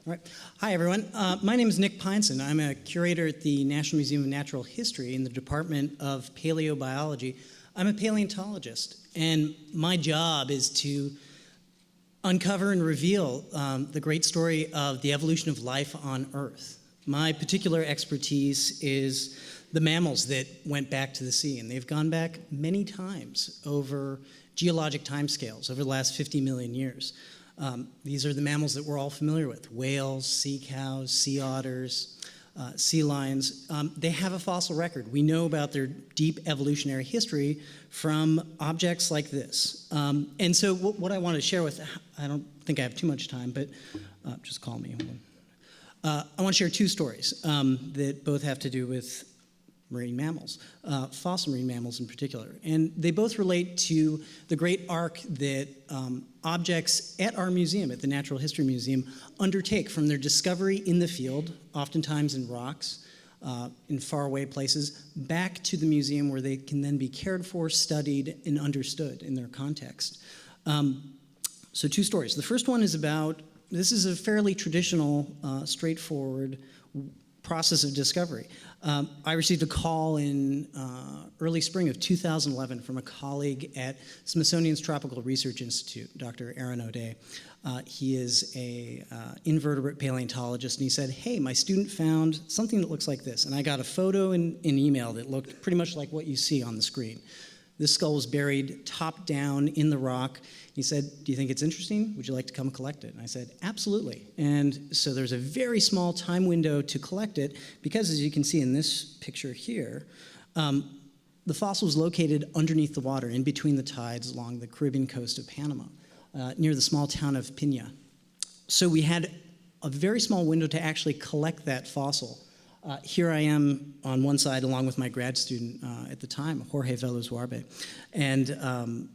All right. Hi, everyone. My name is Nick Pyenson. I'm a curator at the National Museum of Natural History in the Department of Paleobiology. I'm a paleontologist, and my job is to uncover and reveal the great story of the evolution of life on Earth. My particular expertise is the mammals that went back to the sea, and they've gone back many times over geologic timescales over the last 50 million years. These are the mammals that we're all familiar with: whales, sea cows, sea otters, sea lions. They have a fossil record. We know about their deep evolutionary history from objects like this. And so what I want to share with, I don't think I have too much time, but just call me. I want to share two stories that both have to do with marine mammals, fossil marine mammals in particular. And they both relate to the great arc that objects at our museum, at the Natural History Museum, undertake from their discovery in the field, oftentimes in rocks, in faraway places, back to the museum where they can then be cared for, studied, and understood in their context. So two stories. The first one is about, this is a fairly traditional, straightforward process of discovery. I received a call in early spring of 2011 from a colleague at Smithsonian's Tropical Research Institute, Dr. Aaron O'Day. He is an invertebrate paleontologist, and he said, hey, my student found something that looks like this. And I got a photo in email that looked pretty much like what you see on the screen. This skull was buried top down in the rock. He said, do you think it's interesting? Would you like to come collect it? And I said, absolutely. And so there's a very small time window to collect it because, as you can see in this picture here, the fossil was located underneath the water, in between the tides along the Caribbean coast of Panama, near the small town of Pina. So we had a very small window to actually collect that fossil. Here I am on one side along with my grad student at the time, Jorge Velez-Warbe. And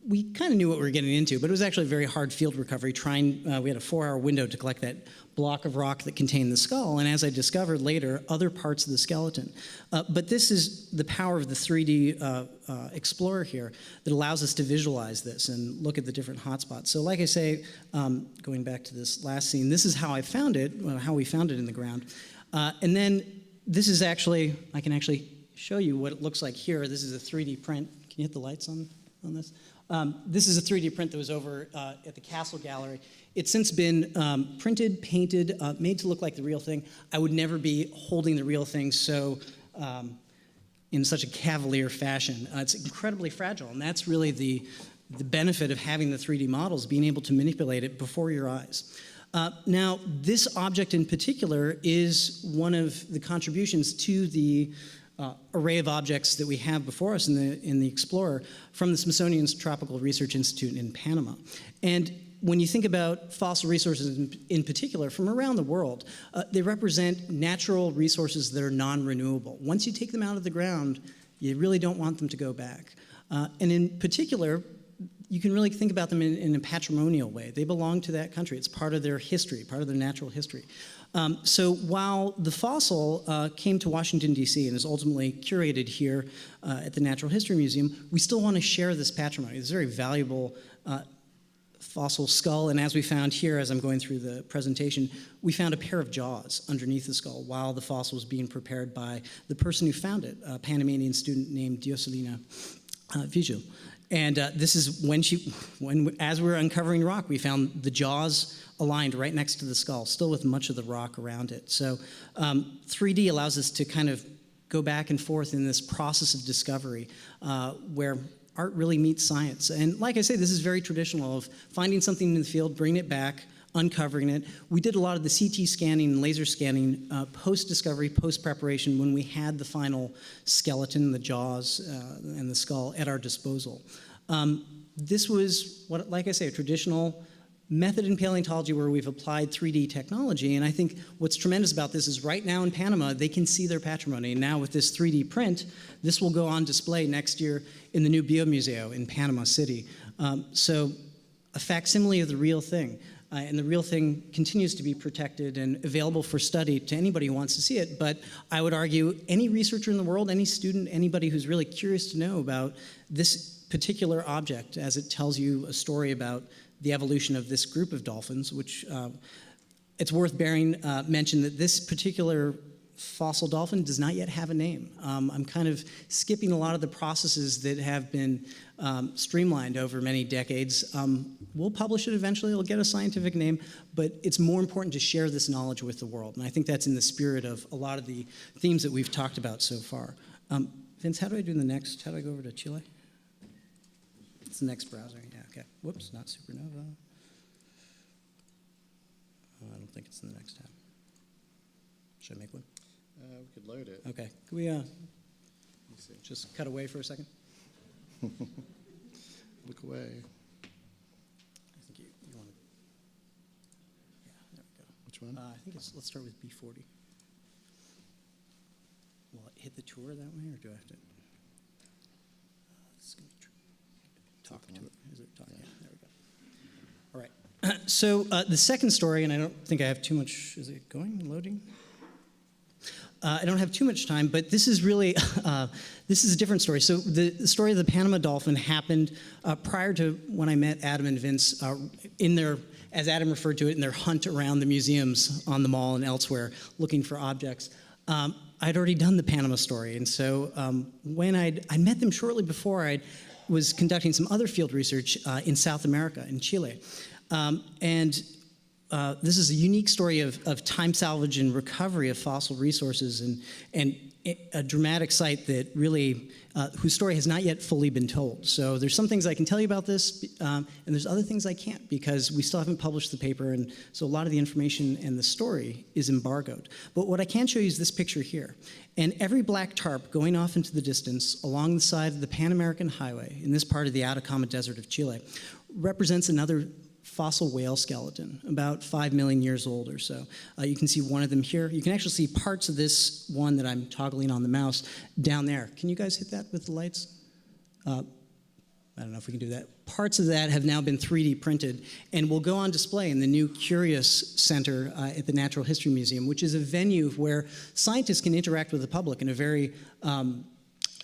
we kind of knew what we were getting into, but it was actually a very hard field recovery. We had a 4-hour window to collect that block of rock that contained the skull, and as I discovered later, other parts of the skeleton. But this is the power of the 3D Explorer here that allows us to visualize this and look at the different hotspots. So like I say, going back to this last scene, this is how I found it, how we found it in the ground. And then this is actually, I can actually show you what it looks like here. This is a 3D print. Can you hit the lights on this? This is a 3D print that was over at the Castle Gallery. It's since been printed, painted, made to look like the real thing. I would never be holding the real thing so in such a cavalier fashion. It's incredibly fragile, and that's really the benefit of having the 3D models, being able to manipulate it before your eyes. Now, this object in particular is one of the contributions to the array of objects that we have before us in the Explorer from the Smithsonian's Tropical Research Institute in Panama. And when you think about fossil resources in particular from around the world, they represent natural resources that are non-renewable. Once you take them out of the ground, you really don't want them to go back. And in particular, you can really think about them in a patrimonial way. They belong to that country. It's part of their history, part of their natural history. So while the fossil came to Washington, D.C. and is ultimately curated here at the Natural History Museum, we still want to share this patrimony. It's a very valuable fossil skull, and as we found here, as I'm going through the presentation, we found a pair of jaws underneath the skull while the fossil was being prepared by the person who found it, a Panamanian student named Dioselina Vigil. And this is as we were uncovering rock, we found the jaws aligned right next to the skull, still with much of the rock around it. So 3D allows us to kind of go back and forth in this process of discovery where art really meets science. And like I say, this is very traditional of finding something in the field, bringing it back, uncovering it. We did a lot of the CT scanning and laser scanning post-discovery, post-preparation when we had the final skeleton, the jaws, and the skull at our disposal. This was, like I say, a traditional method in paleontology where we've applied 3D technology, and I think what's tremendous about this is right now in Panama, they can see their patrimony, and now with this 3D print, this will go on display next year in the new Biomuseo in Panama City. So a facsimile of the real thing. And the real thing continues to be protected and available for study to anybody who wants to see it. But I would argue any researcher in the world, any student, anybody who's really curious to know about this particular object as it tells you a story about the evolution of this group of dolphins, which it's worth bearing mention that this particular fossil dolphin does not yet have a name. I'm kind of skipping a lot of the processes that have been streamlined over many decades. We'll publish it eventually, it'll get a scientific name, but it's more important to share this knowledge with the world. And I think that's in the spirit of a lot of the themes that we've talked about so far. Vince, how do I do the next? How do I go over to Chile? It's the next browser, yeah, okay. Whoops, not Supernova. Oh, I don't think it's in the next tab. Should I make one? We could load it. Okay, can we just cut away for a second? Look away. I think you want to, yeah, there we go. Which one? I think let's start with B40. Will it hit the tour that way, or do I have to? It's going to talk to it. Is it talking? Yeah, there we go. All right. So the second story, and I don't think I have too much. Is it going, loading? I don't have too much time, but this is really, this is a different story. So the story of the Panama dolphin happened prior to when I met Adam and Vince in their, as Adam referred to it, in their hunt around the museums on the Mall and elsewhere looking for objects. I'd already done the Panama story, and so when I met them shortly before, I was conducting some other field research in South America, in Chile. This is a unique story of time salvage and recovery of fossil resources, and a dramatic site that really, whose story has not yet fully been told. So there's some things I can tell you about this, and there's other things I can't, because we still haven't published the paper, and so a lot of the information and the story is embargoed. But what I can show you is this picture here. And every black tarp going off into the distance along the side of the Pan-American Highway in this part of the Atacama Desert of Chile represents another fossil whale skeleton, about 5 million years old or so. You can see one of them here. You can actually see parts of this one that I'm toggling on the mouse down there. Can you guys hit that with the lights? I don't know if we can do that. Parts of that have now been 3D printed and will go on display in the new Curious Center at the Natural History Museum, which is a venue where scientists can interact with the public in a very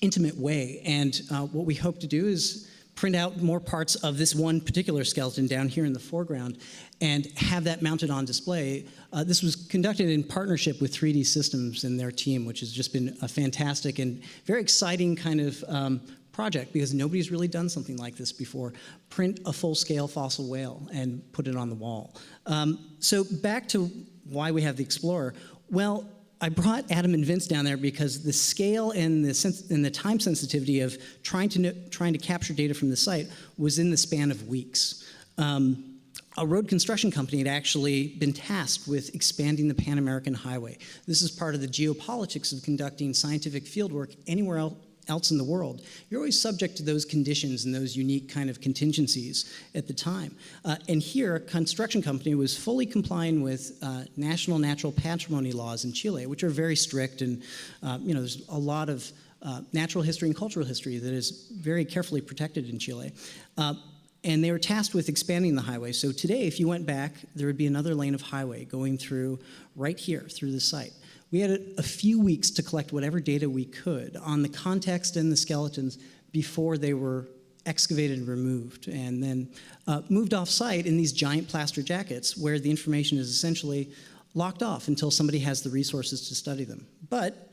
intimate way. And what we hope to do is print out more parts of this one particular skeleton down here in the foreground and have that mounted on display. This was conducted in partnership with 3D Systems and their team, which has just been a fantastic and very exciting kind of project, because nobody's really done something like this before. Print a full-scale fossil whale and put it on the wall. So back to why we have the Explorer. Well, I brought Adam and Vince down there because the scale and the time sensitivity of trying to capture data from the site was in the span of weeks. A road construction company had actually been tasked with expanding the Pan-American Highway. This is part of the geopolitics of conducting scientific fieldwork anywhere else in the world. You're always subject to those conditions and those unique kind of contingencies at the time. And here, a construction company was fully complying with national natural patrimony laws in Chile, which are very strict, and there's a lot of natural history and cultural history that is very carefully protected in Chile. And they were tasked with expanding the highway. So today, if you went back, there would be another lane of highway going through right here, through the site. We had a few weeks to collect whatever data we could on the context and the skeletons before they were excavated and removed, and then moved off-site in these giant plaster jackets where the information is essentially locked off until somebody has the resources to study them. But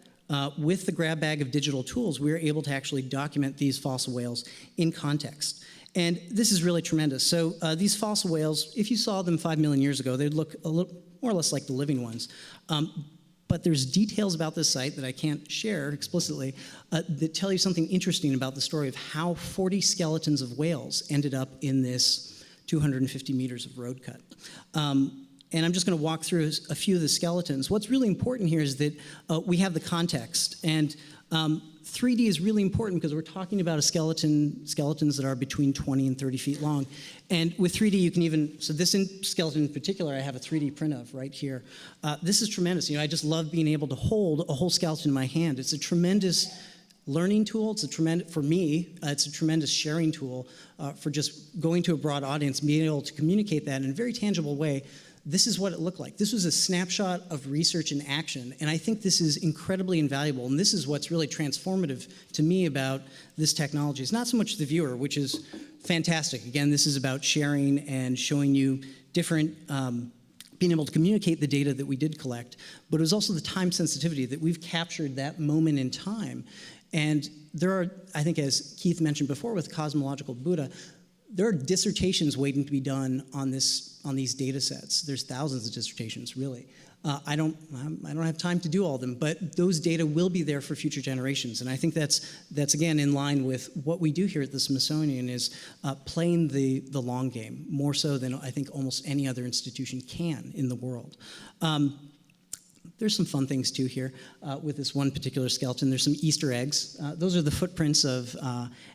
with the grab bag of digital tools, we were able to actually document these fossil whales in context. And this is really tremendous. So these fossil whales, if you saw them 5 million years ago, they'd look a little more or less like the living ones. But there's details about this site that I can't share explicitly that tell you something interesting about the story of how 40 skeletons of whales ended up in this 250 meters of road cut. And I'm just going to walk through a few of the skeletons. What's really important here is that we have the context. And 3D is really important because we're talking about skeletons that are between 20 and 30 feet long. And with 3D, you can even, so this skeleton in particular, I have a 3D print of right here. This is tremendous. I just love being able to hold a whole skeleton in my hand. It's a tremendous learning tool. It's a tremendous, for me, it's a tremendous sharing tool for just going to a broad audience, being able to communicate that in a very tangible way. This is what it looked like. This was a snapshot of research in action, and I think this is incredibly invaluable, and this is what's really transformative to me about this technology. It's not so much the viewer, which is fantastic. Again, this is about sharing and showing you different being able to communicate the data that we did collect, but it was also the time sensitivity that we've captured that moment in time. And there are, I think as Keith mentioned before with cosmological Buddha, there are dissertations waiting to be done on these data sets. There's thousands of dissertations, really. I don't have time to do all of them, but those data will be there for future generations. And I think that's again in line with what we do here at the Smithsonian is playing the long game, more so than I think almost any other institution can in the world. There's some fun things too here with this one particular skeleton. There's some Easter eggs. Those are the footprints of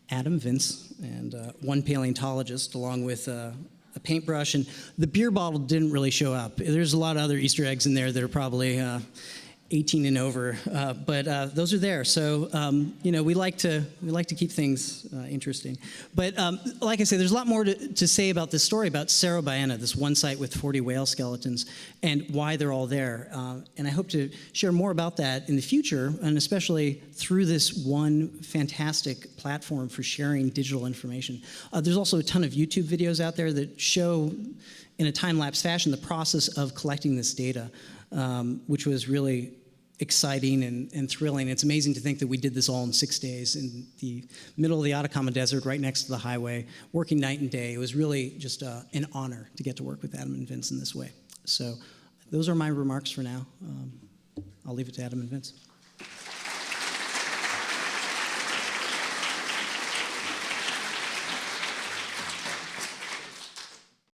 Adam, Vince, and one paleontologist, along with a paintbrush. And the beer bottle didn't really show up. There's a lot of other Easter eggs in there that are probably 18 and over, but those are there. So we like to keep things interesting. But like I say, there's a lot more to say about this story about Cerro Baena, this one site with 40 whale skeletons, and why they're all there. And I hope to share more about that in the future, and especially through this one fantastic platform for sharing digital information. There's also a ton of YouTube videos out there that show, in a time-lapse fashion, the process of collecting this data, which was really exciting and thrilling. It's amazing to think that we did this all in 6 days in the middle of the Atacama Desert, right next to the highway, working night and day. It was really just an honor to get to work with Adam and Vince in this way. So those are my remarks for now. I'll leave it to Adam and Vince.